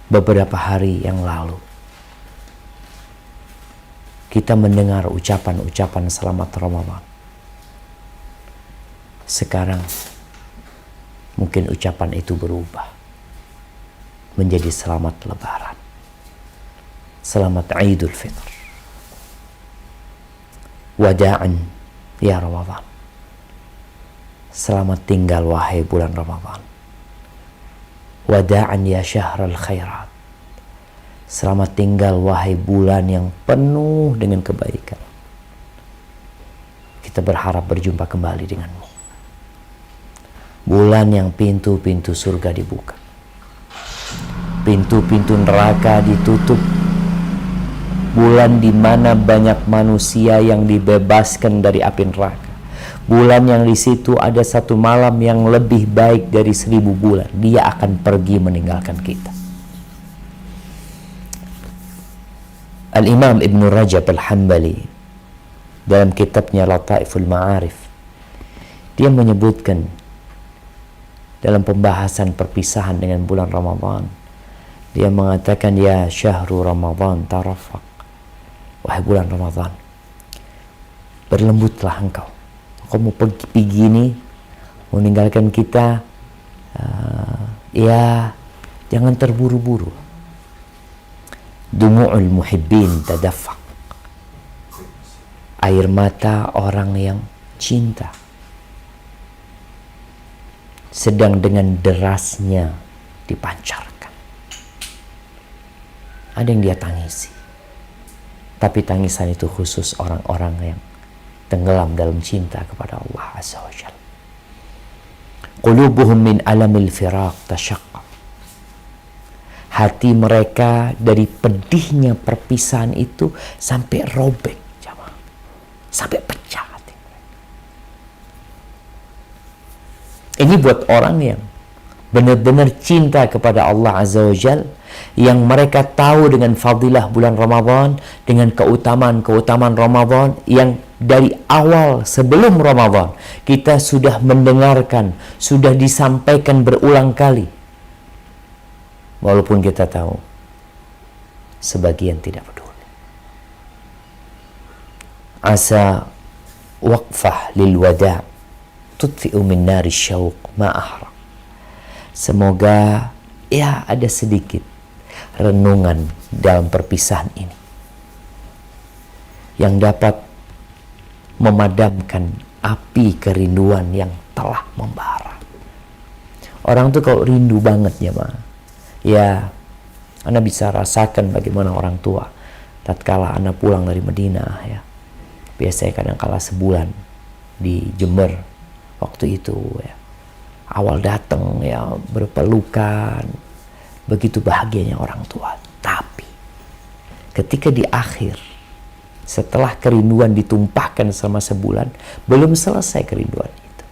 beberapa hari yang lalu kita mendengar ucapan-ucapan selamat Ramadan. Sekarang mungkin ucapan itu berubah menjadi selamat Lebaran, selamat Idul Fitr. Wada'an ya Ramadan, selamat tinggal wahai bulan Ramadan. Wada'an ya syahrul khairat, selamat tinggal wahai bulan yang penuh dengan kebaikan. Kita berharap berjumpa kembali denganmu. Bulan yang pintu-pintu surga dibuka, pintu-pintu neraka ditutup. Bulan di mana banyak manusia yang dibebaskan dari api neraka. Bulan yang di situ ada satu malam yang lebih baik dari 1000 bulan. Dia akan pergi meninggalkan kita. Al-Imam Ibn Rajab Al-Hambali dalam kitabnya Lataiful Ma'arif, dia menyebutkan dalam pembahasan perpisahan dengan bulan Ramadan, dia mengatakan, ya syahru Ramadan tarafaq, wahai bulan Ramadan, berlembutlah engkau. Kau mau pergi nih, mau meninggalkan kita, ya jangan terburu-buru. Dumu'ul muhibbin tadaffaq, air mata orang yang cinta sedang dengan derasnya dipancarkan. Ada yang dia tangisi, tapi tangisan itu khusus orang-orang yang tenggelam dalam cinta kepada Allah Azza wa Jalla. Qulubuhum min alamil firaq tashaqqaq, hati mereka dari pedihnya perpisahan itu sampai robek, jamaah, sampai pecah hati mereka. Ini buat orang yang benar-benar cinta kepada Allah Azza wa Jalla, yang mereka tahu dengan fadilah bulan Ramadan, dengan keutamaan-keutamaan Ramadan yang dari awal sebelum Ramadan kita sudah mendengarkan, sudah disampaikan berulang kali. Walaupun kita tahu sebagian tidak peduli. Asa waqfah lil wada' tudfi'u min nari syauq ma ahra. Semoga ya ada sedikit renungan dalam perpisahan ini yang dapat memadamkan api kerinduan yang telah membara. Orang tuh kalau rindu banget ya, Anda bisa rasakan bagaimana orang tua tatkala Anda pulang dari Madinah ya. Biasanya kadang-kala sebulan di Jember waktu itu ya. Awal datang ya berpelukan, begitu bahagianya orang tua. Tapi ketika di akhir, setelah kerinduan ditumpahkan selama sebulan, belum selesai kerinduan itu,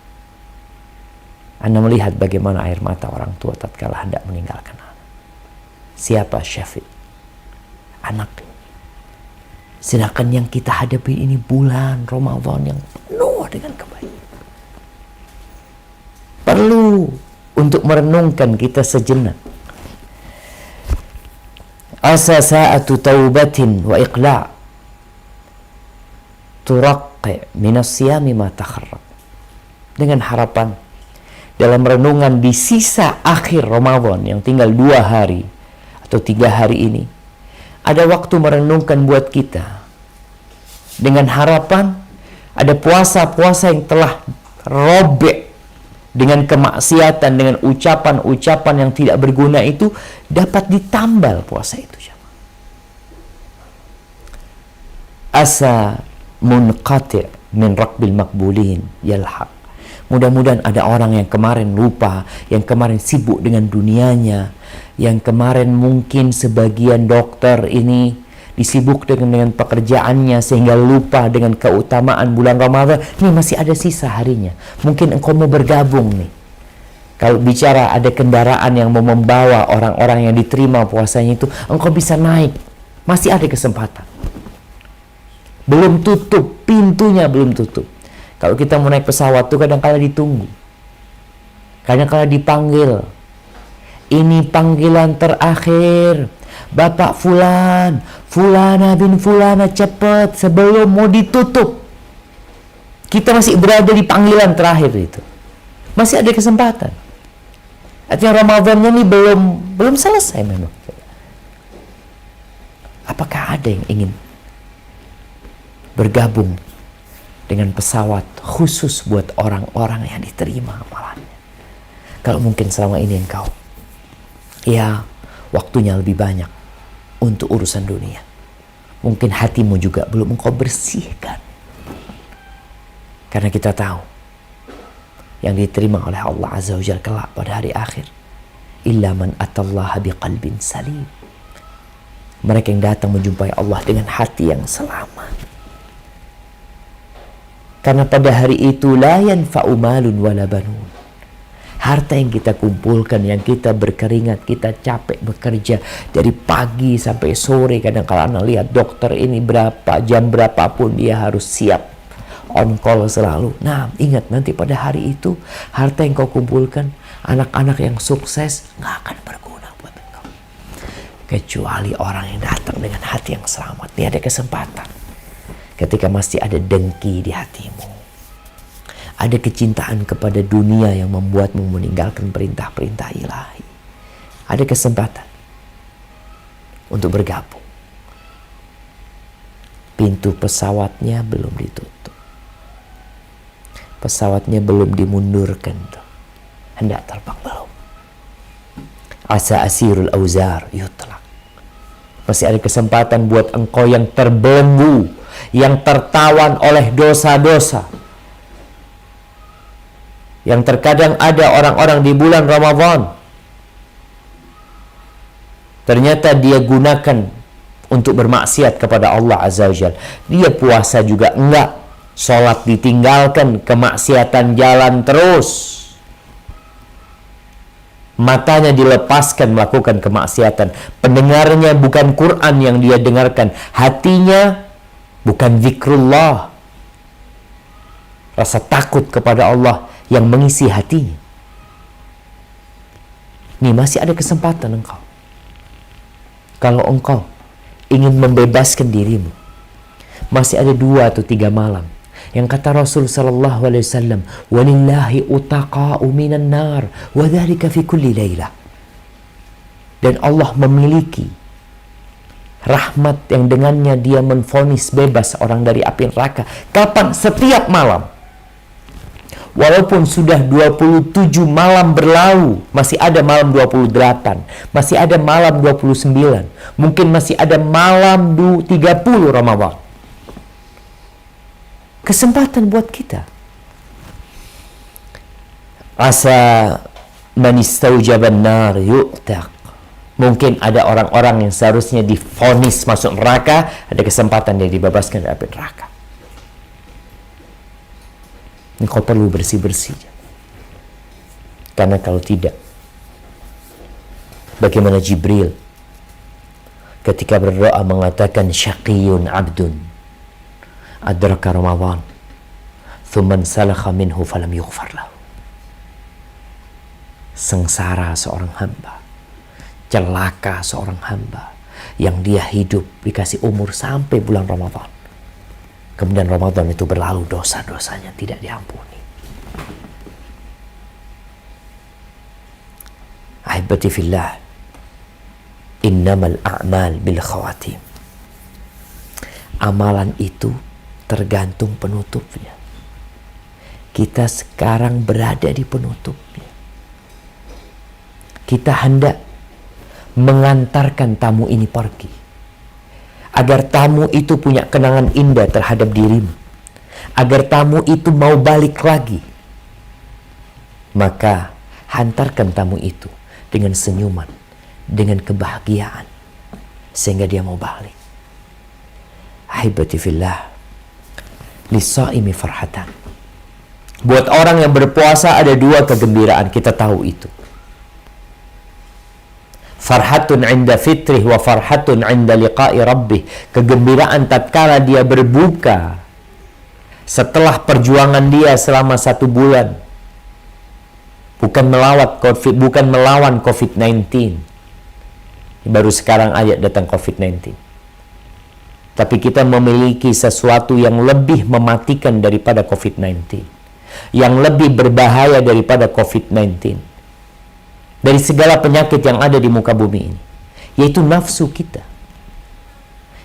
Anda melihat bagaimana air mata orang tua tatkala hendak meninggalkan anak. Siapa Syafiq? Anaknya. Sedangkan yang kita hadapi ini bulan Ramadan yang penuh dengan kebaikan. Perlu untuk merenungkan kita sejenak. Asa sa'atu taubatin wa iqla' turaqqi minas siyami ma takharrab. Dengan harapan dalam renungan di sisa akhir Ramadan yang tinggal 2 hari atau 3 hari ini, ada waktu merenungkan buat kita dengan harapan ada puasa-puasa yang telah robek dengan kemaksiatan, dengan ucapan-ucapan yang tidak berguna itu dapat ditambal puasa itu. Asa munqati' min raqbil maqbulin yalhaq. Mudah-mudahan ada orang yang kemarin lupa, yang kemarin sibuk dengan dunianya, yang kemarin mungkin sebagian dokter ini disibuk dengan pekerjaannya sehingga lupa dengan keutamaan bulan Ramadan. Ini masih ada sisa harinya. Mungkin engkau mau bergabung nih. Kalau bicara ada kendaraan yang mau membawa orang-orang yang diterima puasanya itu, engkau bisa naik. Masih ada kesempatan. Belum tutup, pintunya belum tutup. Kalau kita mau naik pesawat tuh kadang-kala ditunggu. Kadang-kala dipanggil. Ini panggilan terakhir. Bapak Fulan, Fulana bin Fulana, cepat sebelum mau ditutup. Kita masih berada di panggilan terakhir itu. Masih ada kesempatan. Artinya Ramadannya ini belum selesai memang. Apakah ada yang ingin bergabung dengan pesawat khusus buat orang-orang yang diterima amalannya? Kalau mungkin selama ini engkau, ya, waktunya lebih banyak untuk urusan dunia. Mungkin hatimu juga belum engkau bersihkan. Karena kita tahu, yang diterima oleh Allah Azza wa Jalla kelak pada hari akhir, illa man atallaha biqalbin salim. Mereka yang datang menjumpai Allah dengan hati yang selamat. Karena pada hari itu la yanfa'u malun wala banun. Harta yang kita kumpulkan, yang kita berkeringat, kita capek bekerja dari pagi sampai sore. Kadang kalau anak lihat dokter ini berapa, jam berapapun dia harus siap. On call selalu. Nah, ingat nanti pada hari itu, harta yang kau kumpulkan, anak-anak yang sukses, nggak akan berguna buat engkau. Kecuali orang yang datang dengan hati yang selamat. Ini ada kesempatan. Ketika masih ada dengki di hatimu. Ada kecintaan kepada dunia yang membuatmu meninggalkan perintah-perintah ilahi. Ada kesempatan untuk bergabung. Pintu pesawatnya belum ditutup. Pesawatnya belum dimundurkan. Hendak terbang belum. Asa asirul auzar yutlaq. Masih ada kesempatan buat engkau yang terbelenggu, yang tertawan oleh dosa-dosa. Yang terkadang ada orang-orang di bulan Ramadan, ternyata dia gunakan untuk bermaksiat kepada Allah Azza wa Jalla. Dia puasa juga enggak, sholat ditinggalkan, kemaksiatan jalan terus. Matanya dilepaskan melakukan kemaksiatan. Pendengarnya bukan Quran yang dia dengarkan. Hatinya bukan zikrullah. Rasa takut kepada Allah yang mengisi hatinya. Nih, masih ada kesempatan engkau. Kalau engkau ingin membebaskan dirimu, masih ada 2 atau 3 malam. Yang kata Rasul sallallahu alaihi wasallam, "Walillahi utaqa'u minan nar, wa dzalika fi kulli lailah." Dan Allah memiliki rahmat yang dengannya dia menvonis bebas orang dari api neraka. Kapan? Setiap malam. Walaupun sudah 27 malam berlalu, masih ada malam 28, masih ada malam 29, mungkin masih ada malam 30 Ramadan. Kesempatan buat kita. Asa man istaujaban nar yu'taq. Mungkin ada orang-orang yang seharusnya divonis masuk neraka, ada kesempatan dia dibebaskan dari api neraka. Engkau perlu bersih-bersih. Karena kalau tidak, bagaimana Jibril ketika berdoa mengatakan syaqiyun abdun adraka Ramadan thumman salakha minhu falam yughfar lahu. Sengsara seorang hamba, celaka seorang hamba yang dia hidup dikasih umur sampai bulan Ramadan. Kemudian Ramadan itu berlalu, dosa-dosanya tidak diampuni. Ahibati fillah, innamal a'mal bil khawatim. Amalan itu tergantung penutupnya. Kita sekarang berada di penutupnya. Kita hendak mengantarkan tamu ini pergi. Agar tamu itu punya kenangan indah terhadap dirimu. Agar tamu itu mau balik lagi. Maka hantarkan tamu itu dengan senyuman, dengan kebahagiaan, sehingga dia mau balik. Ahibati fillah, lissaimi farhatan. Buat orang yang berpuasa ada 2 kegembiraan, kita tahu itu. Farhatun 'inda fitrih wa farhatun 'inda liqa'i rabbih. Kegembiraan tatkala dia berbuka setelah perjuangan dia selama 1 bulan bukan melawan COVID-19. Baru sekarang ayat datang COVID-19. Tapi kita memiliki sesuatu yang lebih mematikan daripada COVID-19. Yang lebih berbahaya daripada COVID-19. Dari segala penyakit yang ada di muka bumi ini. Yaitu nafsu kita.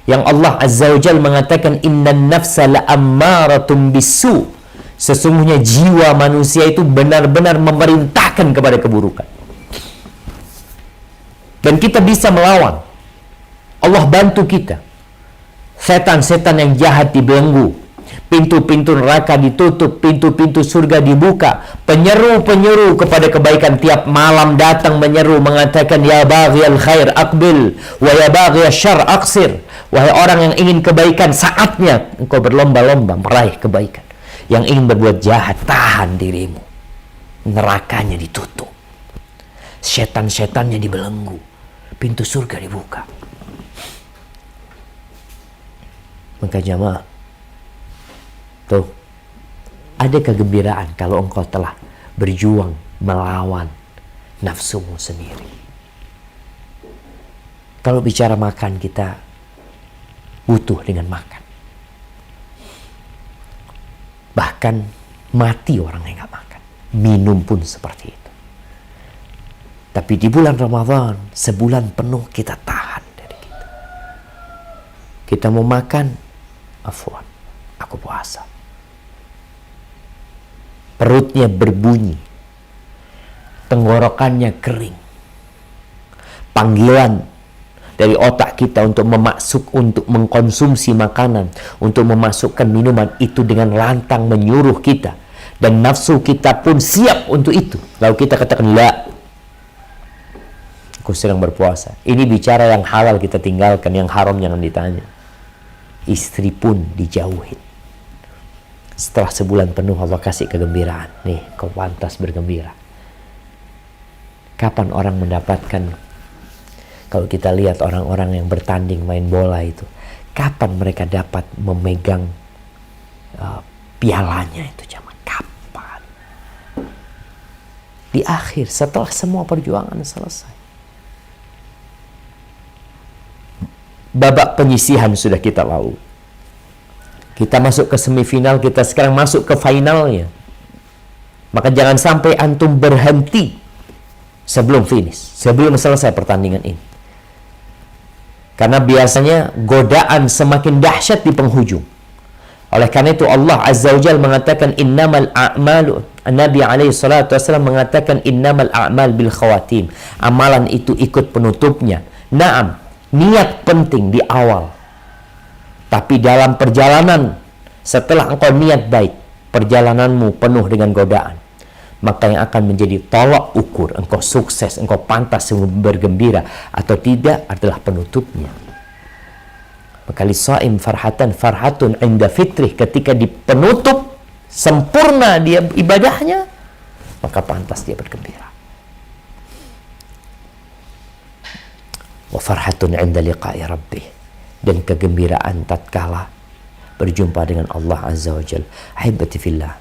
Yang Allah Azza wa Jalla mengatakan, innan nafsa la'ammaratun bisu. Sesungguhnya jiwa manusia itu benar-benar memerintahkan kepada keburukan. Dan kita bisa melawan. Allah bantu kita. Setan-setan yang jahat dibelenggu, pintu-pintu neraka ditutup, pintu-pintu surga dibuka, penyeru-penyeru kepada kebaikan tiap malam datang menyeru mengatakan, ya baghiyal khair aqbil wa ya baghiyal syarr aqsir. Wahai orang yang ingin kebaikan, saatnya engkau berlomba-lomba meraih kebaikan. Yang ingin berbuat jahat, tahan dirimu. Nerakanya ditutup, setan-setannya dibelenggu, pintu surga dibuka. Maka jamaah, tuh, ada kegembiraan kalau engkau telah berjuang melawan nafsumu sendiri. Kalau bicara makan, kita butuh dengan makan. Bahkan mati orang yang gak makan. Minum pun seperti itu. Tapi di bulan Ramadan, sebulan penuh kita tahan dari kita. Kita mau makan, afwan, aku puasa. Perutnya berbunyi, tenggorokannya kering. Panggilan dari otak kita untuk untuk mengkonsumsi makanan, untuk memasukkan minuman itu dengan lantang menyuruh kita. Dan nafsu kita pun siap untuk itu. Lalu kita katakan, la, aku sedang berpuasa. Ini bicara yang halal kita tinggalkan, yang haram jangan ditanya. Istri pun dijauhin. Setelah sebulan penuh Allah kasih kegembiraan. Nih, kau pantas bergembira. Kapan orang mendapatkan, kalau kita lihat orang-orang yang bertanding main bola itu, kapan mereka dapat memegang pialanya itu, jamaah? Kapan? Di akhir, setelah semua perjuangan selesai. Babak penyisihan sudah kita lalui. Kita masuk ke semifinal, kita sekarang masuk ke finalnya. Maka jangan sampai antum berhenti sebelum finish, sebelum selesai pertandingan ini. Karena biasanya godaan semakin dahsyat di penghujung. Oleh karena itu Allah Azza wa Jalla mengatakan innamal a'malu, Nabi alaihi salatu wasallam mengatakan innamal a'mal bil khawatim. Amalan itu ikut penutupnya. Naam, niat penting di awal. Tapi dalam perjalanan, setelah engkau niat baik, perjalananmu penuh dengan godaan, maka yang akan menjadi tolak ukur engkau sukses, engkau pantas bergembira atau tidak adalah penutupnya. Maka lisaim farhatun inda fitrih, ketika di penutup sempurna dia ibadahnya, maka pantas dia bergembira. Wa farhatun inda liqa'i rabbih, dan kegembiraan tatkala berjumpa dengan Allah Azza wa Jalla. Ahibati fillah,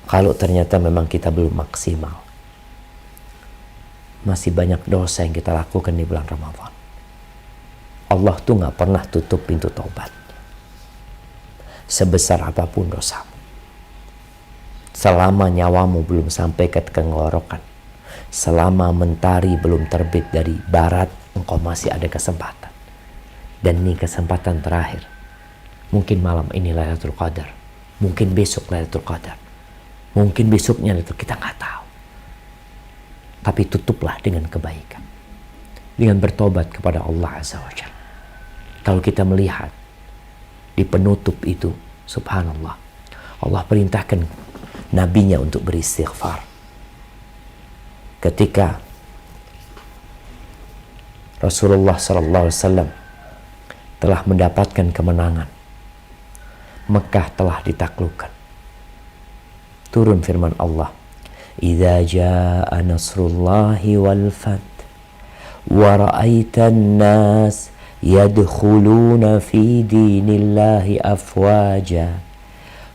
kalau ternyata memang kita belum maksimal, masih banyak dosa yang kita lakukan di bulan Ramadan, Allah tuh gak pernah tutup pintu taubat. Sebesar apapun dosamu, selama nyawamu belum sampai ke tenggorokan, selama mentari belum terbit dari barat, engkau masih ada kesempatan. Dan ini kesempatan terakhir. Mungkin malam ini Lailatul Qadar, mungkin besok Lailatul Qadar, mungkin besoknya itu kita nggak tahu. Tapi tutuplah dengan kebaikan, dengan bertobat kepada Allah Azza wa Jalla. Kalau kita melihat di penutup itu, subhanallah, Allah perintahkan nabinya untuk beristighfar. Ketika Rasulullah sallallahu alaihi wasallam telah mendapatkan kemenangan, Mekah telah ditaklukkan, turun firman Allah, "Idza jaa nasrullahi wal fath wa ra'aitan nas yadkhuluna fi dinillahi afwaja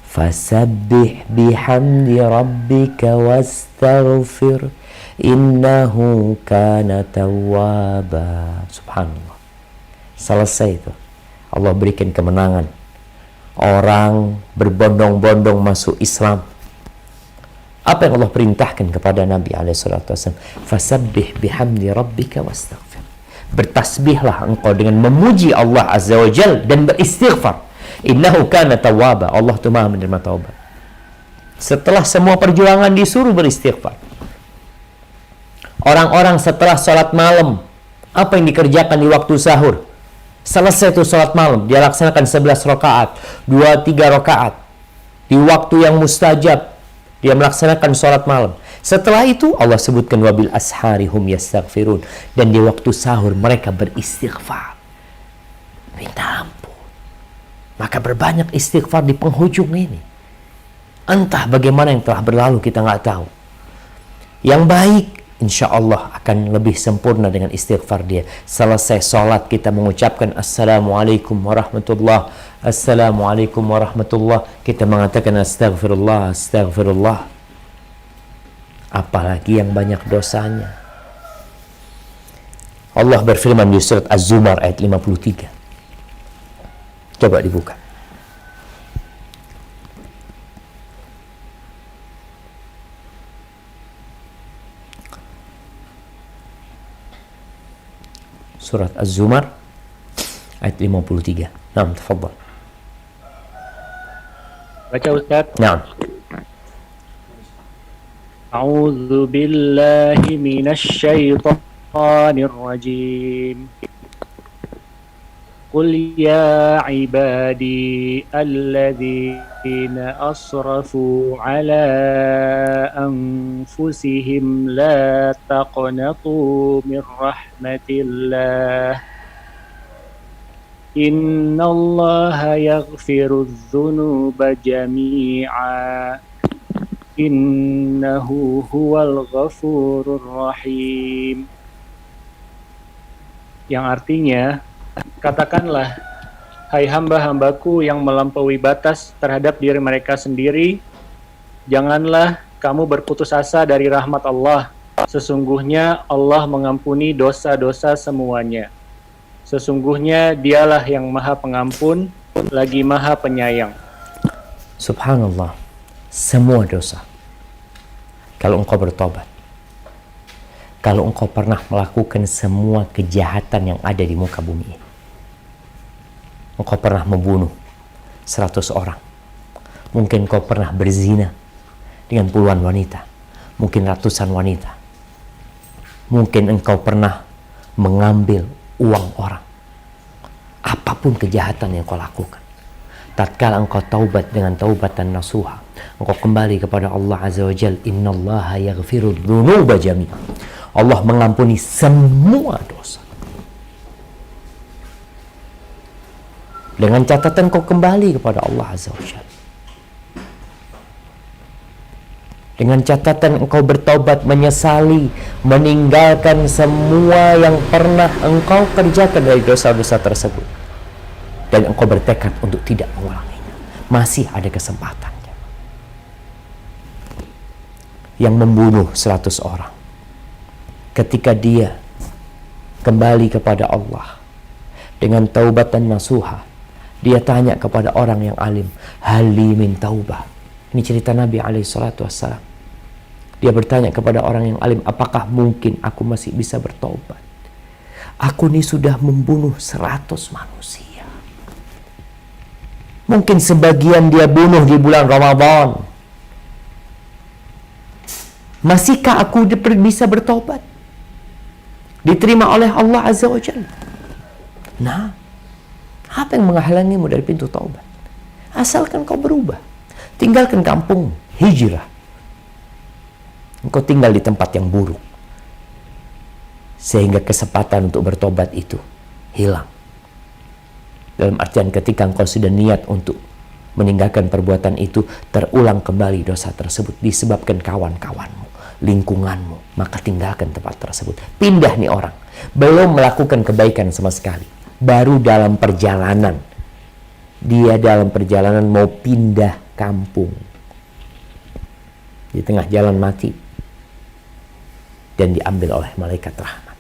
Fasabbih bihamdi rabbika wastaghfir innahu kana tawwaba. Subhanallah. Selesai itu. Allah berikan kemenangan. Orang berbondong-bondong masuk Islam. Apa yang Allah perintahkan kepada Nabi SAW? Fasabbih bihamdi rabbika wastaghfir. Bertasbihlah engkau dengan memuji Allah Azza wa Jal dan beristighfar. Innahu kana tawwaba. Allah itu maha menerima taubat. Setelah semua perjuangan disuruh beristighfar. Orang-orang setelah sholat malam, apa yang dikerjakan di waktu sahur? Selesai itu sholat malam, dia laksanakan 11 rakaat, 2-3 rakaat. Di waktu yang mustajab, dia melaksanakan sholat malam. Setelah itu Allah sebutkan wabil ashari hum yastaghfirun, dan di waktu sahur mereka beristighfar, minta ampun. Maka berbanyak istighfar di penghujung ini. Entah bagaimana yang telah berlalu, kita nggak tahu. Yang baik insya Allah akan lebih sempurna dengan istighfar dia. Selesai sholat kita mengucapkan Assalamualaikum warahmatullah, Assalamualaikum warahmatullah. Kita mengatakan Astaghfirullah, Astaghfirullah. Apalagi yang banyak dosanya. Allah berfirman di surat Az-Zumar ayat 53. Coba dibuka. Surat Az-Zumar ayat 53. Naam, tafadhal. Baca Ustaz. Naam. A'udzu billahi minasy syaithanir rajim. Qul ya ibadi alladzina asrafu ala anfusihim la taqnatu min rahmatillah. Innallaha yaghfirudz dzunuba jami'a. Innahu huwal ghafurur rahim. Yang artinya, katakanlah, hai hamba-hambaku yang melampaui batas terhadap diri mereka sendiri, janganlah kamu berputus asa dari rahmat Allah. Sesungguhnya Allah mengampuni dosa-dosa semuanya. Sesungguhnya dialah yang maha pengampun, lagi maha penyayang. Subhanallah. Semua dosa. Kalau engkau bertobat, kalau engkau pernah melakukan semua kejahatan yang ada di muka bumi ini, engkau pernah membunuh 100 orang, mungkin engkau pernah berzina dengan puluhan wanita, mungkin ratusan wanita, mungkin engkau pernah mengambil uang orang, apapun kejahatan yang kau lakukan, tatkala engkau taubat dengan taubatan nasuha, engkau kembali kepada Allah Azza wa Jal, innallaha yaghfirudz dzunuba jami'a. Allah mengampuni semua dosa. Dengan catatan kau kembali kepada Allah Azza wa Jal. Dengan catatan engkau bertaubat, menyesali, meninggalkan semua yang pernah engkau kerjakan dari dosa-dosa tersebut. Dan engkau bertekad untuk tidak mengulanginya. Masih ada kesempatan. Yang membunuh 100 orang, ketika dia kembali kepada Allah dengan taubatan nasuha, dia tanya kepada orang yang alim, hali min taubah. Ini cerita Nabi SAW. Dia bertanya kepada orang yang alim, apakah mungkin aku masih bisa bertobat? Aku ini sudah membunuh 100 manusia. Mungkin sebagian dia bunuh di bulan Ramadan. Masihkah aku bisa bertobat? Diterima oleh Allah Azza wa Jalla. Nah, apa yang menghalangimu dari pintu taubat? Asalkan kau berubah. Tinggalkan kampung, hijrah. Engkau tinggal di tempat yang buruk, sehingga kesempatan untuk bertobat itu hilang. Dalam artian ketika engkau sudah niat untuk meninggalkan perbuatan itu, terulang kembali dosa tersebut disebabkan kawan-kawanmu, lingkunganmu, maka tinggalkan tempat tersebut. Pindah nih orang, belum melakukan kebaikan sama sekali, baru dalam perjalanan, dia dalam perjalanan mau pindah kampung di tengah jalan mati dan diambil oleh malaikat rahmat.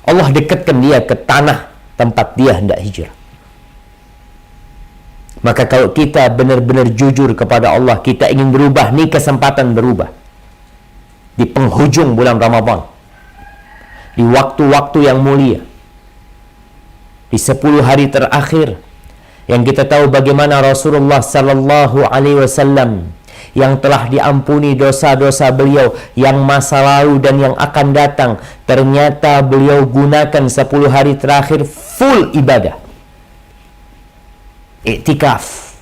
Allah dekatkan dia ke tanah tempat dia hendak hijrah. Maka kalau kita benar-benar jujur kepada Allah, kita ingin berubah, nih kesempatan berubah. Di penghujung bulan Ramadan, di waktu-waktu yang mulia, di 10 hari terakhir, yang kita tahu bagaimana Rasulullah Sallallahu Alaihi Wasallam yang telah diampuni dosa-dosa beliau yang masa lalu dan yang akan datang, ternyata beliau gunakan 10 hari terakhir full ibadah, iktikaf.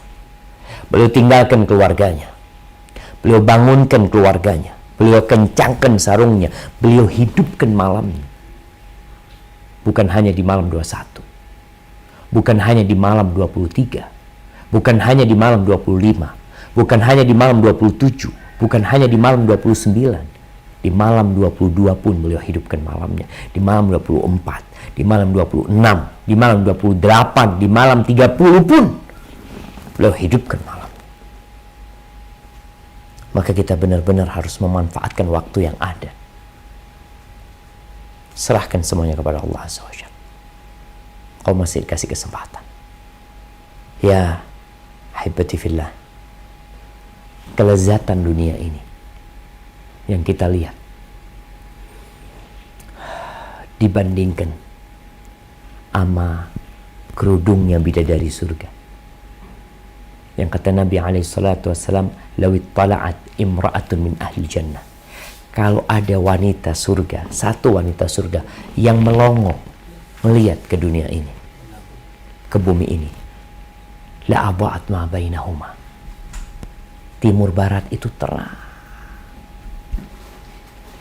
Beliau tinggalkan keluarganya, beliau bangunkan keluarganya, beliau kencangkan sarungnya, beliau hidupkan malamnya. Bukan hanya di malam 21, bukan hanya di malam 23, bukan hanya di malam 25, bukan hanya di malam 27, bukan hanya di malam 29. Di malam 22 pun beliau hidupkan malamnya. Di malam 24, di malam 26, di malam 28, di malam 30 pun beliau hidupkan malam. Maka kita benar-benar harus memanfaatkan waktu yang ada. Serahkan semuanya kepada Allah Azza wa Jalla. Kau masih dikasih kesempatan. Ya, haibati fillah, kelezatan dunia ini yang kita lihat dibandingkan ama kerudungnya bidadari surga. Yang kata Nabi SAW, lawit tala'at imra'atun min ahli jannah. Kalau ada wanita surga, satu wanita surga yang melongo melihat ke dunia ini, ke bumi ini, la aba'at ma bainahuma. Timur barat itu terang.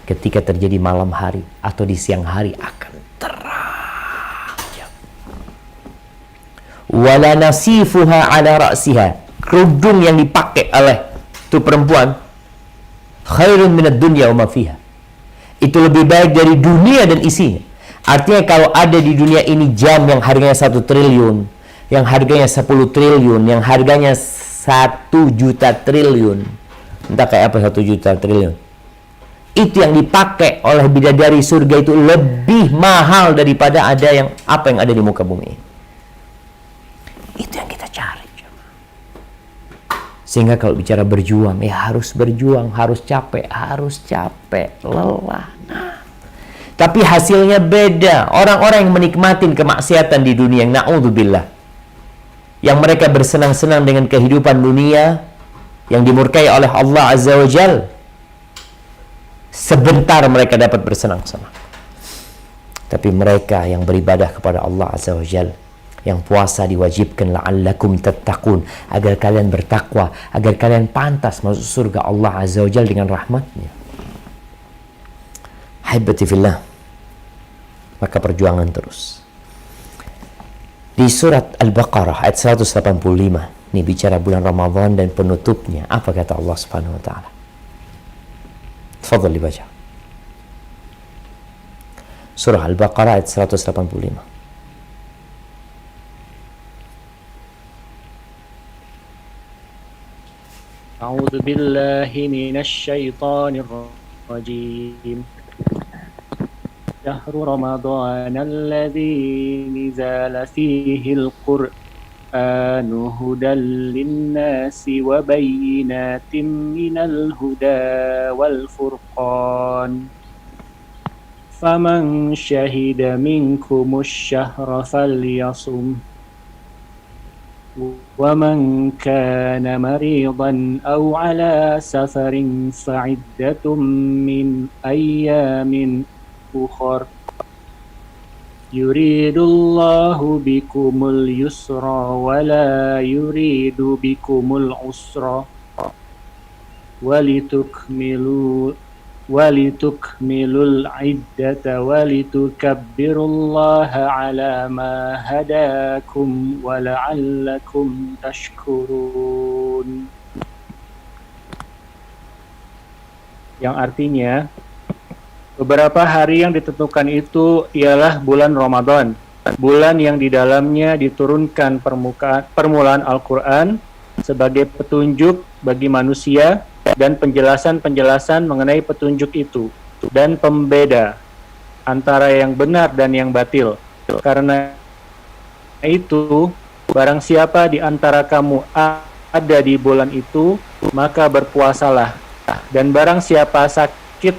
Ketika terjadi malam hari atau di siang hari akan terang. Wala nasifuha ala ra'siha. Kerudung yang dipakai oleh itu perempuan khairun minad dunya wa ma fiha. Itu lebih baik dari dunia dan isinya. Artinya kalau ada di dunia ini jam yang harganya 1 triliun, yang harganya 10 triliun, yang harganya 1 juta triliun, entah kayak apa 1 juta triliun, itu yang dipakai oleh bidadari surga itu lebih mahal daripada ada yang apa yang ada di muka bumi. Itu yang kita cari. Sehingga kalau bicara berjuang, ya harus berjuang, harus capek, lelah. Nah, tapi hasilnya beda. Orang-orang yang menikmati kemaksiatan di dunia, yang na'udzubillah, yang mereka bersenang-senang dengan kehidupan dunia yang dimurkai oleh Allah Azza wa Jal, sebentar mereka dapat bersenang-senang. Tapi mereka yang beribadah kepada Allah Azza wa Jal, yang puasa diwajibkan la'allakum tattaqun, agar kalian bertakwa, agar kalian pantas masuk surga Allah Azza wa Jalla dengan rahmatnya. Haibati fillah, maka perjuangan terus. Di surat Al-Baqarah ayat 185, ini bicara bulan Ramadan dan penutupnya. Apa kata Allah Subhanahu wa taala? Tafadhal dibaca. Surah Al-Baqarah ayat 185. أعوذ بالله من الشيطان الرجيم شهر رمضان الذي نزل فيه القرآن هدى للناس وبينات من الهدى والفرقان فمن شهد منكم الشهر فليصم ومن كان مريضا أو على سفر فعدة من أيام أخر يريد الله بكم اليسر ولا يريد بكم العسر ولتكملوا العدة ولتكبروا الله على ما هداكم ولعلكم تشكرون. Yang artinya, beberapa hari yang ditentukan itu ialah bulan Ramadan, bulan yang di dalamnya diturunkan permulaan Al-Quran sebagai petunjuk bagi manusia dan penjelasan-penjelasan mengenai petunjuk itu dan pembeda antara yang benar dan yang batil. Karena itu, barang siapa di antara kamu ada di bulan itu, maka berpuasalah. Dan barang siapa sakit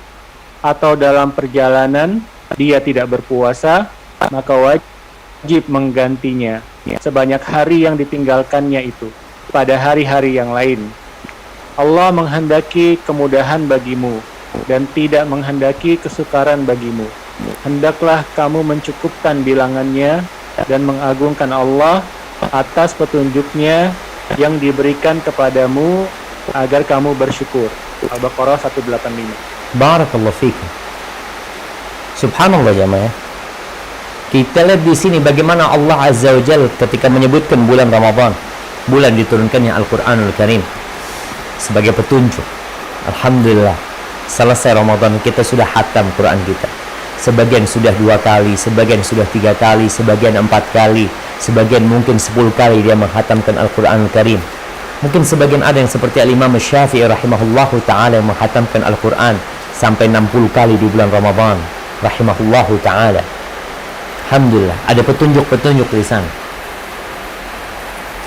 atau dalam perjalanan, dia tidak berpuasa, maka wajib menggantinya sebanyak hari yang ditinggalkannya itu pada hari-hari yang lain. Allah menghendaki kemudahan bagimu dan tidak menghendaki kesukaran bagimu. Hendaklah kamu mencukupkan bilangannya dan mengagungkan Allah atas petunjuknya yang diberikan kepadamu agar kamu bersyukur. Al-Baqarah 185. Barakallahu fikum. Subhanallah jemaah. Kita lihat di sini bagaimana Allah Azza wa Jalla ketika menyebutkan bulan Ramadan, bulan diturunkannya Al-Qur'anul Karim sebagai petunjuk. Alhamdulillah, selesai Ramadan kita sudah khatam Quran kita. Sebagian sudah 2 kali, sebagian sudah 3 kali, sebagian 4 kali, sebagian mungkin 10 kali dia menghatamkan Al-Qur'anul Karim. Mungkin sebagian ada yang seperti Al-Imam Syafi'i rahimahullahu ta'ala yang menghatamkan Al-Quran sampai 60 kali di bulan Ramadan rahimahullahu ta'ala. Alhamdulillah, ada petunjuk-petunjuk di sana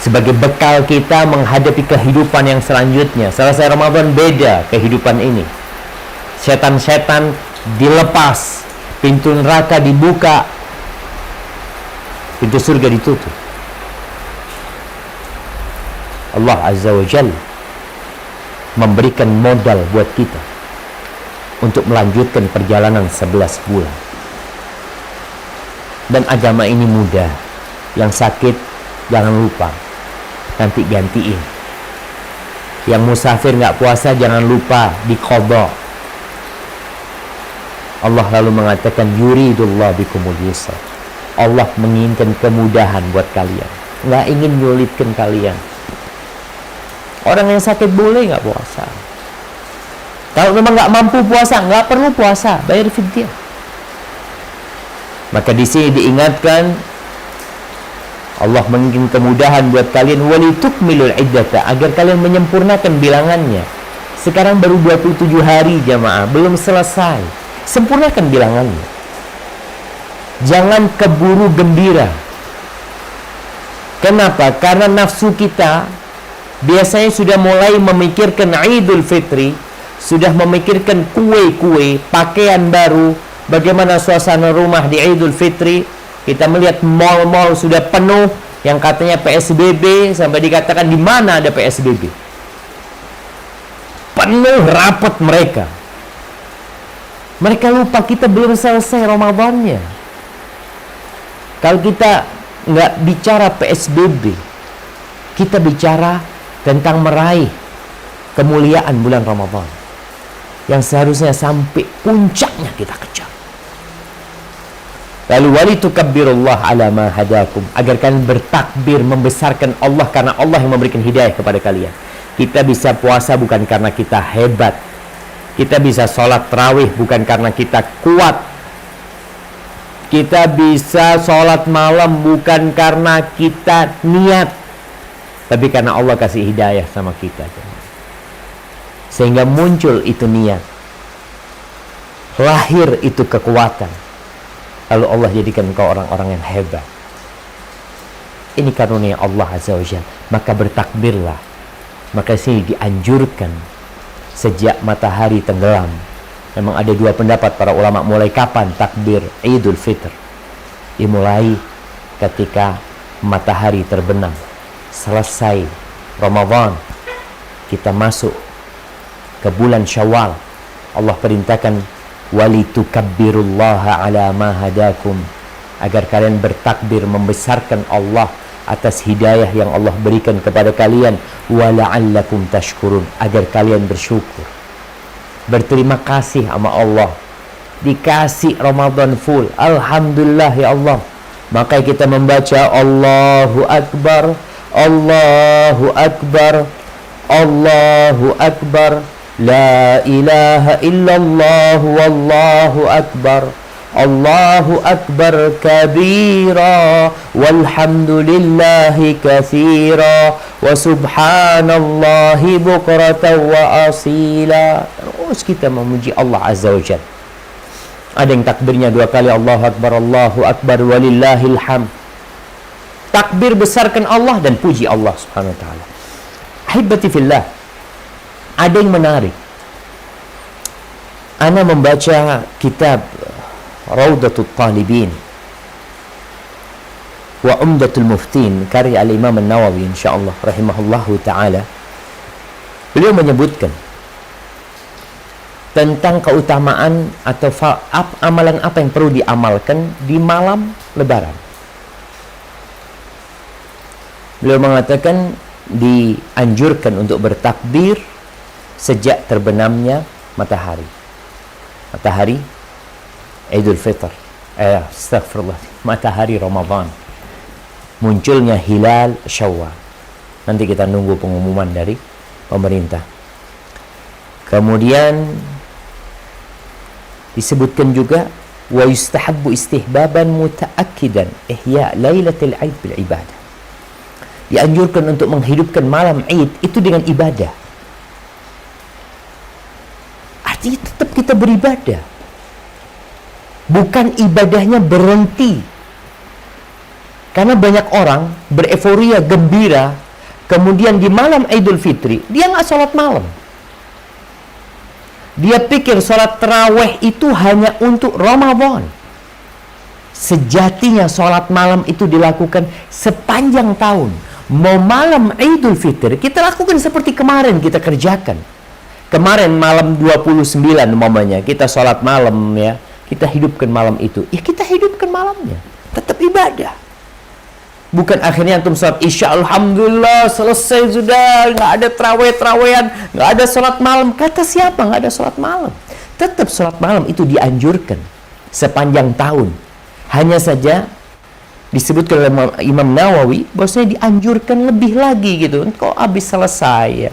sebagai bekal kita menghadapi kehidupan yang selanjutnya. Selesai Ramadan beda kehidupan ini. Setan-setan dilepas, pintu neraka dibuka, pintu surga ditutup. Allah Azza wa Jalla memberikan modal buat kita untuk melanjutkan perjalanan 11 bulan. Dan agama ini mudah. Yang sakit jangan lupa, nanti gantiin. Yang musafir nggak puasa jangan lupa diqadha. Allah lalu mengatakan yuridullah bikumul yusra. Allah menginginkan kemudahan buat kalian, nggak ingin menyulitkan kalian. Orang yang sakit boleh nggak puasa. Kalau memang nggak mampu puasa, nggak perlu puasa, bayar fidyah. Maka di sini diingatkan Allah menginginkan kemudahan buat kalian, walitukmilul iddata, agar kalian menyempurnakan bilangannya. Sekarang baru 27 hari jamaah, belum selesai. Sempurnakan bilangannya. Jangan keburu gembira. Kenapa? Karena nafsu kita biasanya sudah mulai memikirkan Idul Fitri, sudah memikirkan kue-kue, pakaian baru, bagaimana suasana rumah di Idul Fitri. Kita melihat mal-mal sudah penuh, yang katanya PSBB, sampai dikatakan di mana ada PSBB. Penuh rapat mereka. Mereka lupa kita belum selesai Ramadannya. Kalau kita nggak bicara PSBB, kita bicara tentang meraih kemuliaan bulan Ramadan yang seharusnya sampai puncaknya kita kejar. Lalu walitukabbirullaha ala ma hadakum, agar kalian bertakbir membesarkan Allah karena Allah yang memberikan hidayah kepada kalian. Kita bisa puasa bukan karena kita hebat. Kita bisa sholat tarawih bukan karena kita kuat. Kita bisa sholat malam bukan karena kita niat, tapi karena Allah kasih hidayah sama kita. Sehingga muncul itu niat, lahir itu kekuatan. Lalu Allah jadikan engkau orang-orang yang hebat. Ini karunia Allah Azza wa Jalla. Maka bertakbirlah. Maka sini dianjurkan sejak matahari tenggelam. Memang ada 2 pendapat para ulama mulai kapan takbir Idul Fitr. Dimulai ketika matahari terbenam. Selesai Ramadan, kita masuk ke bulan Syawal. Allah perintahkan walitukabbirullaha ala ma hadakum, agar kalian bertakbir membesarkan Allah atas hidayah yang Allah berikan kepada kalian, wala'allakum tashkurun, agar kalian bersyukur, berterima kasih sama Allah. Dikasih Ramadan full, alhamdulillah ya Allah. Maka kita membaca Allahu Akbar, Allahu Akbar, Allahu Akbar, La ilaha illallah wallahu akbar, Allahu akbar kabira walhamdulillahi katsira wa subhanallahi bukratan wa asila. Terus kita memuji Allah Azza wa Jalla. Ada yang takbirnya 2 kali, Allahu akbar walillahil hamd. Takbir besarkan Allah dan puji Allah Subhanahu wa taala. Ahibati fillah, ada yang menarik. Ana membaca kitab Raudatul Talibin wa Umdatul Muftin karya Al-Imam An-Nawawi insyaallah rahimahullahu taala. Beliau menyebutkan tentang keutamaan atau amalan apa yang perlu diamalkan di malam lebaran. Beliau mengatakan dianjurkan untuk bertakbir sejak terbenamnya matahari. Matahari Idul Fitr. Astagfirullah. Matahari Ramadan. Munculnya hilal Syawal. Nanti kita nunggu pengumuman dari pemerintah. Kemudian disebutkan juga wa yustahabbu istihbaban mutaakkidan ihya lailatul Aid bil ibadah. Dianjurkan untuk menghidupkan malam Id itu dengan ibadah. Artinya tetap kita beribadah. Bukan ibadahnya berhenti. Karena banyak orang bereforia, gembira, kemudian di malam Idul Fitri, dia nggak sholat malam. Dia pikir sholat tarawih itu hanya untuk Ramadan. Sejatinya sholat malam itu dilakukan sepanjang tahun. Mau malam Idul Fitri, kita lakukan seperti kemarin kita kerjakan. Kemarin malam 29 umpamanya, kita sholat malam ya. Kita hidupkan malam itu. Ya kita hidupkan malamnya. Tetap ibadah. Bukan akhirnya antum sholat isya, alhamdulillah selesai sudah, nggak ada terawih-terawihan, nggak ada sholat malam. Kata siapa nggak ada sholat malam? Tetap sholat malam itu dianjurkan sepanjang tahun. Hanya saja disebutkan oleh Imam Nawawi bahwasanya dianjurkan lebih lagi gitu. Kok habis selesai ya?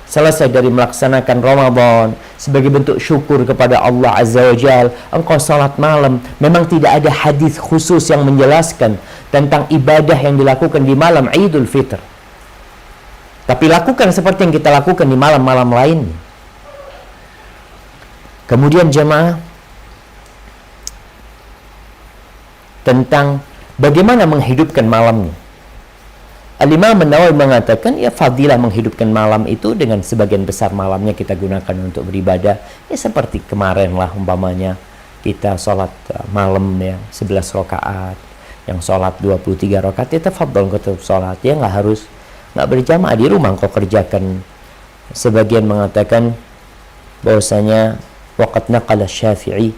Selesai dari melaksanakan Ramadan sebagai bentuk syukur kepada Allah Azza wa Jal, engkau salat malam. Memang tidak ada hadis khusus yang menjelaskan tentang ibadah yang dilakukan di malam Idul Fitr. Tapi lakukan seperti yang kita lakukan di malam-malam lain. Kemudian jemaah, tentang bagaimana menghidupkan malamnya. Al-Imam An-Nawawi mengatakan, ya fadilah menghidupkan malam itu dengan sebagian besar malamnya kita gunakan untuk beribadah. Ya seperti kemarin lah umpamanya kita sholat malam ya 11 rakaat, yang sholat 23 rakaat, ya tafadhol kau tetap sholat. Ya nggak berjamaah di rumah kau kerjakan. Sebagian mengatakan bahwasanya waqad naqala Syafi'i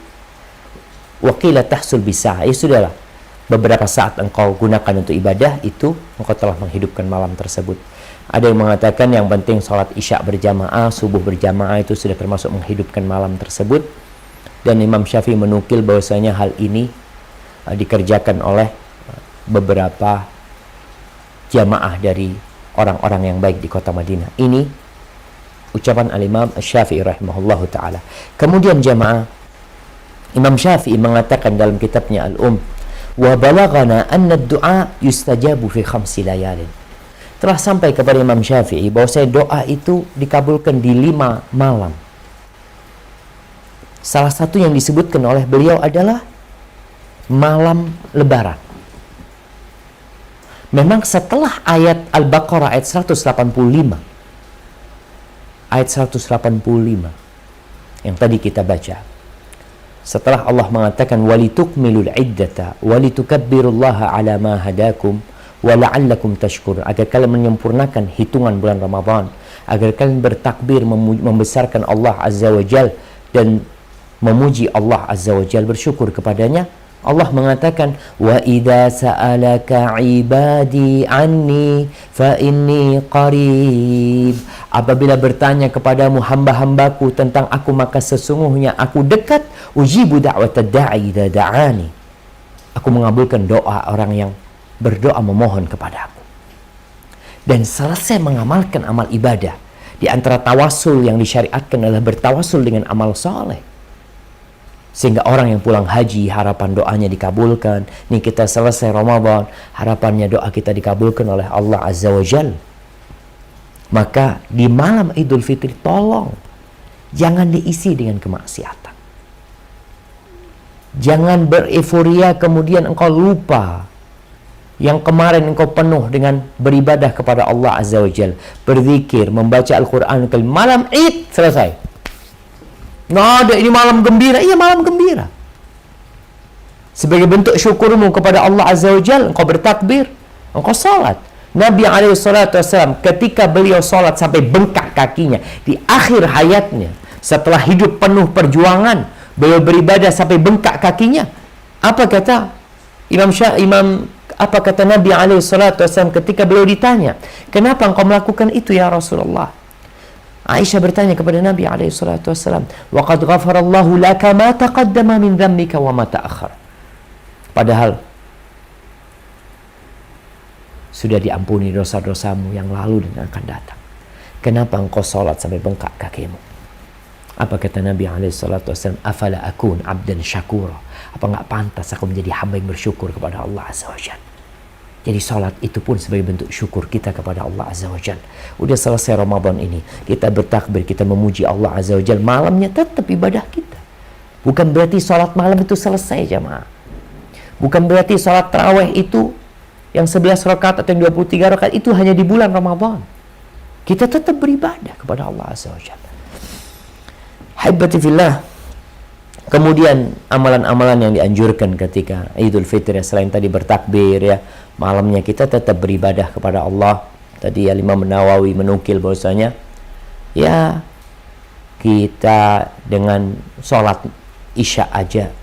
wa qila tahsul bisa'ah. Ya sudahlah, beberapa saat engkau gunakan untuk ibadah itu engkau telah menghidupkan malam tersebut. Ada yang mengatakan yang penting sholat isya berjamaah, subuh berjamaah itu sudah termasuk menghidupkan malam tersebut. Dan Imam Syafi'i menukil bahwasanya hal ini dikerjakan oleh beberapa jamaah dari orang-orang yang baik di kota Madinah. Ini ucapan Al-Imam Syafi'i rahimahullahu ta'ala. Kemudian jamaah, Imam Syafi'i mengatakan dalam kitabnya Al-Um, wa balagana anna ad-du'a yustajabu fi khamsi layalin. Telah sampai kepada Imam Syafi'i bahwa doa itu dikabulkan di 5 malam. Salah satu yang disebutkan oleh beliau adalah malam lebaran. Memang setelah ayat Al-Baqarah ayat 185, ayat 185 yang tadi kita baca, setelah Allah mengatakan walitukmilul iddata walitukabbirullaha ala ma hadakum wa la'allakum tashkurun, agar kalian menyempurnakan hitungan bulan Ramadan, agar kalian bertakbir membesarkan Allah Azza wa Jal dan memuji Allah Azza wa Jal, bersyukur kepadanya. Allah mengatakan wa idza sa'alaka ibadi anni fa inni qarib, apabila bertanya kepadamu hamba-hambaku tentang aku maka sesungguhnya aku dekat. Ujibu da'watad da'i idza da'ani, aku mengabulkan doa orang yang berdoa memohon kepadaku. Dan selesai mengamalkan amal ibadah, di antara tawasul yang disyariatkan adalah bertawasul dengan amal soleh. Sehingga orang yang pulang haji, harapan doanya dikabulkan. Nih kita selesai Ramadan, harapannya doa kita dikabulkan oleh Allah Azza wa Jal. Maka di malam Idul Fitri, tolong jangan diisi dengan kemaksiatan. Jangan bereforia kemudian engkau lupa yang kemarin engkau penuh dengan beribadah kepada Allah Azza wa Jal, berzikir, membaca Al-Quran. Malam Id selesai. Nggak ada, ini malam gembira. Iya, malam gembira. Sebagai bentuk syukurmu kepada Allah Azza wa Jal, engkau bertakbir, engkau salat. Nabi SAW ketika beliau salat sampai bengkak kakinya di akhir hayatnya, setelah hidup penuh perjuangan, beliau beribadah sampai bengkak kakinya. Apa kata apa kata Nabi SAW ketika beliau ditanya, kenapa engkau melakukan itu ya Rasulullah? Aisyah bertanya kepada Nabi SAW, wa qad ghafarallahu laka ma taqaddama min dhanbika wa ma ta'akhkhar. Padahal sudah diampuni dosa-dosamu yang lalu dan akan datang. Kenapa engkau salat sampai bengkak kakimu? Apa kata Nabi SAW? Afala akun abdan syakura. Apa enggak pantas aku menjadi hamba yang bersyukur kepada Allah Azza wa Jalla? Jadi salat itu pun sebagai bentuk syukur kita kepada Allah Azza wa Jalla. Udah selesai Ramadan ini, kita bertakbir, kita memuji Allah Azza wa Jalla. Malamnya tetap ibadah kita. Bukan berarti salat malam itu selesai, jamaah. Bukan berarti salat tarawih itu yang 11 rakaat atau yang 23 rakaat itu hanya di bulan Ramadan. Kita tetap beribadah kepada Allah Azza wa Jalla. Haibati fillah. Kemudian amalan-amalan yang dianjurkan ketika Idul Fitri, selain tadi bertakbir ya, malamnya kita tetap beribadah kepada Allah. Tadi Imam Nawawi menukil bahwasanya ya kita dengan sholat isya aja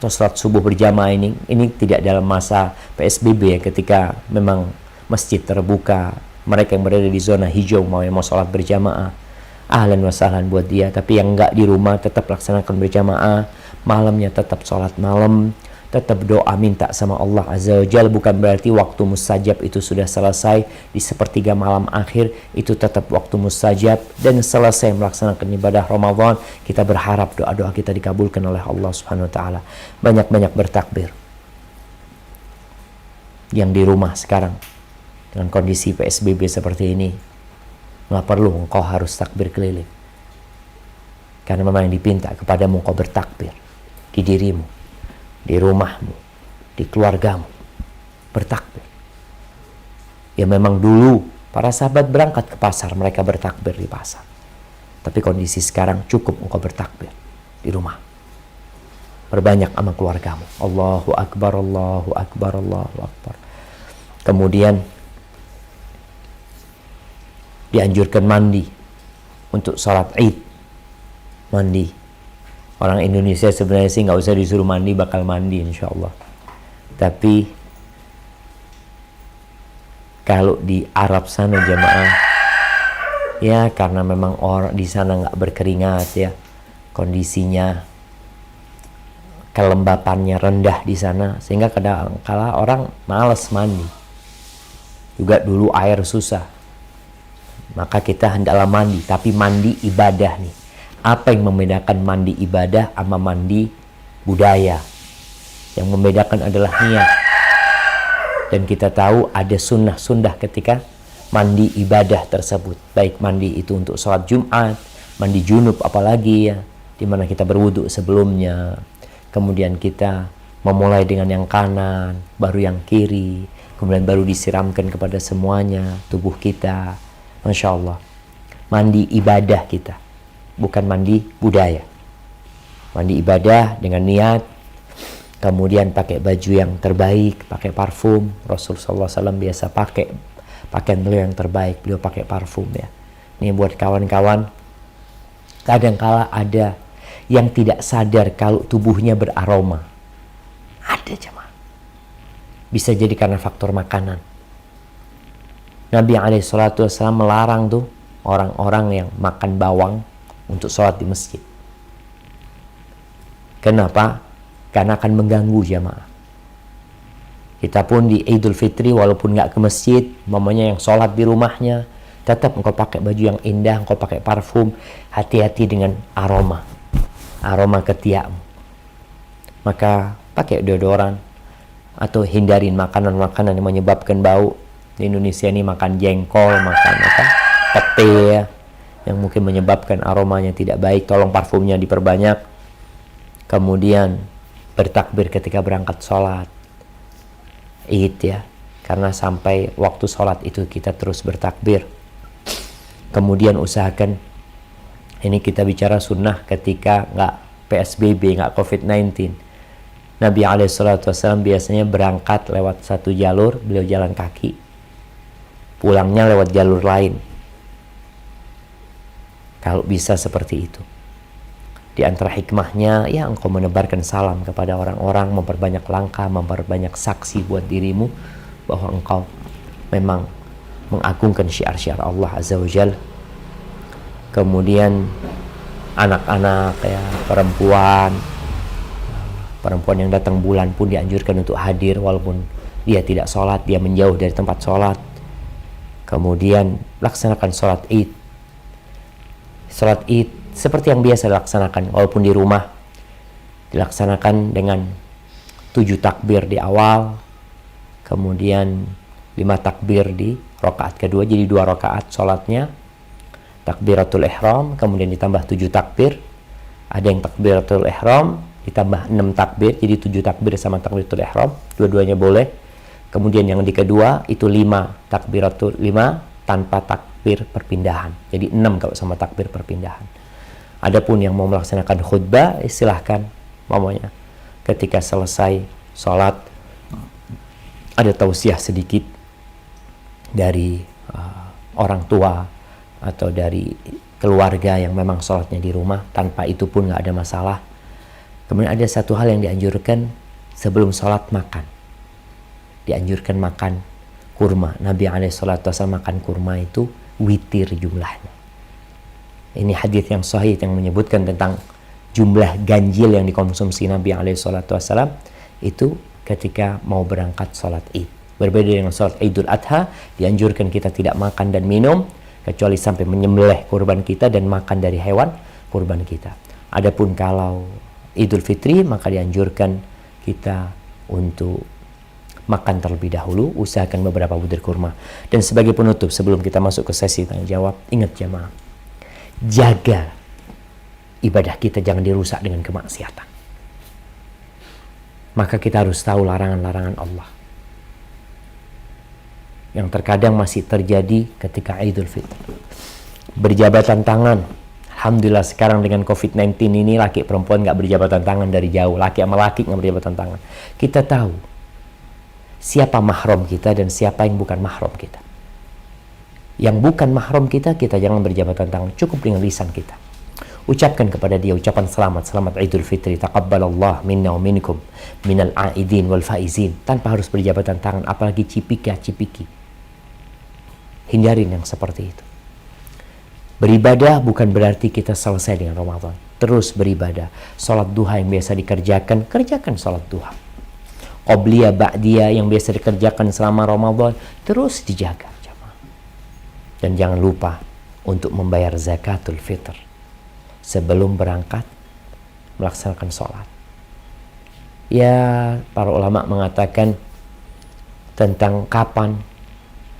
atau sholat subuh berjamaah ini tidak dalam masa PSBB ya, ketika memang masjid terbuka, mereka yang berada di zona hijau mau sholat berjamaah, ahlan wa sahlan buat dia. Tapi yang enggak di rumah tetap laksanakan berjamaah, malamnya tetap sholat malam, tetap doa minta sama Allah Azza wa Jalla. Bukan berarti waktu mustajab itu sudah selesai di sepertiga malam akhir, itu tetap waktu mustajab. Dan selesai melaksanakan ibadah Ramadan, kita berharap doa-doa kita dikabulkan oleh Allah Subhanahu wa taala. Banyak-banyak bertakbir. Yang di rumah sekarang dengan kondisi PSBB seperti ini, nggak perlu engkau harus takbir keliling, karena memang yang dipinta kepadamu engkau bertakbir di dirimu, di rumahmu, di keluargamu, bertakbir. Ya memang dulu para sahabat berangkat ke pasar, mereka bertakbir di pasar. Tapi kondisi sekarang cukup engkau bertakbir di rumah. Perbanyak sama keluargamu. Allahu Akbar, Allahu Akbar, Allahu Akbar. Kemudian dianjurkan mandi untuk sholat Id. Mandi. Orang Indonesia sebenarnya sih nggak usah disuruh mandi, bakal mandi insya Allah. Tapi kalau di Arab sana jamaah, ya karena memang orang di sana nggak berkeringat ya, kondisinya kelembapannya rendah di sana, sehingga kadang-kala orang malas mandi. Juga dulu air susah. Maka kita hendaklah mandi, tapi mandi ibadah nih. Apa yang membedakan mandi ibadah sama mandi budaya? Yang membedakan adalah niat. Dan kita tahu ada sunnah-sunnah ketika mandi ibadah tersebut. Baik mandi itu untuk sholat Jumat, mandi junub apalagi ya, dimana kita berwudu sebelumnya. Kemudian kita memulai dengan yang kanan, baru yang kiri, kemudian baru disiramkan kepada semuanya tubuh kita. Masya Allah, mandi ibadah kita, bukan mandi budaya. Mandi ibadah dengan niat, kemudian pakai baju yang terbaik, pakai parfum. Rasulullah SAW biasa pakai pakaian beliau yang terbaik, beliau pakai parfum ya. Ini buat kawan-kawan, kadang-kala ada yang tidak sadar kalau tubuhnya beraroma. Ada jemaah. Bisa jadi karena faktor makanan. Nabi SAW melarang tuh orang-orang yang makan bawang untuk sholat di masjid. Kenapa? Karena akan mengganggu jamaah. Kita pun di Idul Fitri walaupun nggak ke masjid, mamanya yang sholat di rumahnya, tetap engkau pakai baju yang indah, engkau pakai parfum. Hati-hati dengan aroma ketiakmu. maka pakai deodoran atau hindarin makanan-makanan yang menyebabkan bau. Di Indonesia ini makan jengkol, makan pete ya, yang mungkin menyebabkan aromanya tidak baik, tolong parfumnya diperbanyak. Kemudian bertakbir ketika berangkat sholat Id ya, karena sampai waktu sholat itu kita terus bertakbir. Kemudian usahakan, ini kita bicara sunnah ketika nggak PSBB, nggak COVID-19. Nabi SAW biasanya berangkat lewat satu jalur, beliau jalan kaki, pulangnya lewat jalur lain. Kalau bisa seperti itu. Di antara hikmahnya, ya engkau menebarkan salam kepada orang-orang, memperbanyak langkah, memperbanyak saksi buat dirimu bahwa engkau memang mengagungkan syiar-syiar Allah Azza wa Jalla. Kemudian anak-anak ya, perempuan yang datang bulan pun dianjurkan untuk hadir walaupun dia tidak sholat, dia menjauh dari tempat sholat. Kemudian laksanakan sholat Id. Sholat Id seperti yang biasa dilaksanakan walaupun di rumah, dilaksanakan dengan 7 takbir di awal, kemudian 5 takbir di rakaat kedua, jadi 2 rakaat sholatnya, takbiratul ihram, kemudian ditambah 7 takbir. Ada yang takbiratul ihram ditambah 6 takbir, jadi 7 takbir sama takbiratul ihram, dua-duanya boleh. Kemudian yang di kedua itu 5 takbiratul 5 tanpa takbir perpindahan, jadi 6 kalau sama takbir perpindahan. Adapun yang mau melaksanakan khutbah, silahkan, mamanya ketika selesai sholat ada tausiah sedikit dari orang tua atau dari keluarga yang memang sholatnya di rumah, tanpa itu pun nggak ada masalah. Kemudian ada satu hal yang dianjurkan sebelum sholat, makan. Dianjurkan makan kurma. Nabi SAW makan kurma itu witir jumlahnya. Ini hadis yang sahih yang menyebutkan tentang jumlah ganjil yang dikonsumsi Nabi SAW itu ketika mau berangkat sholat Id. Berbeda dengan sholat Idul Adha, dianjurkan kita tidak makan dan minum kecuali sampai menyembelih kurban kita dan makan dari hewan kurban kita. Adapun kalau Idul Fitri, maka dianjurkan kita untuk makan terlebih dahulu, usahakan beberapa butir kurma. Dan sebagai penutup sebelum kita masuk ke sesi tanya jawab, ingat jamaah, jaga ibadah kita jangan dirusak dengan kemaksiatan. Maka kita harus tahu larangan-larangan Allah yang terkadang masih terjadi ketika Idul Fitri. Berjabatan tangan. Alhamdulillah sekarang dengan COVID-19 ini laki perempuan nggak berjabatan tangan dari jauh, laki sama laki nggak berjabatan tangan. Kita tahu siapa mahram kita dan siapa yang bukan mahram kita. Yang bukan mahram kita, kita jangan berjabatan tangan, cukup dengan lisan kita. Ucapkan kepada dia ucapan selamat Idul Fitri, taqabbalallah minna wa minkum minal aidin wal faizin, tanpa harus berjabatan tangan, apalagi cipika-cipiki. Hindarin yang seperti itu. Beribadah bukan berarti kita selesai dengan Ramadan. Terus beribadah. Salat duha yang biasa dikerjakan, kerjakan salat duha. Qobliyah, ba'diyah yang biasa dikerjakan selama Ramadan, terus dijaga. Dan jangan lupa untuk membayar zakatul fitr sebelum berangkat melaksanakan sholat. Ya, para ulama mengatakan tentang kapan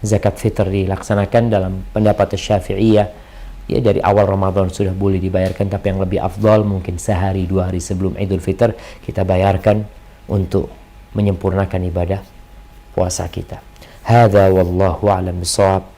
zakat fitr dilaksanakan dalam pendapat Syafi'iyah, ya dari awal Ramadan sudah boleh dibayarkan, tapi yang lebih afdal mungkin sehari 2 hari sebelum Idul Fitr kita bayarkan untuk menyempurnakan ibadah puasa kita. Hadza wallahu a'lam bishawab.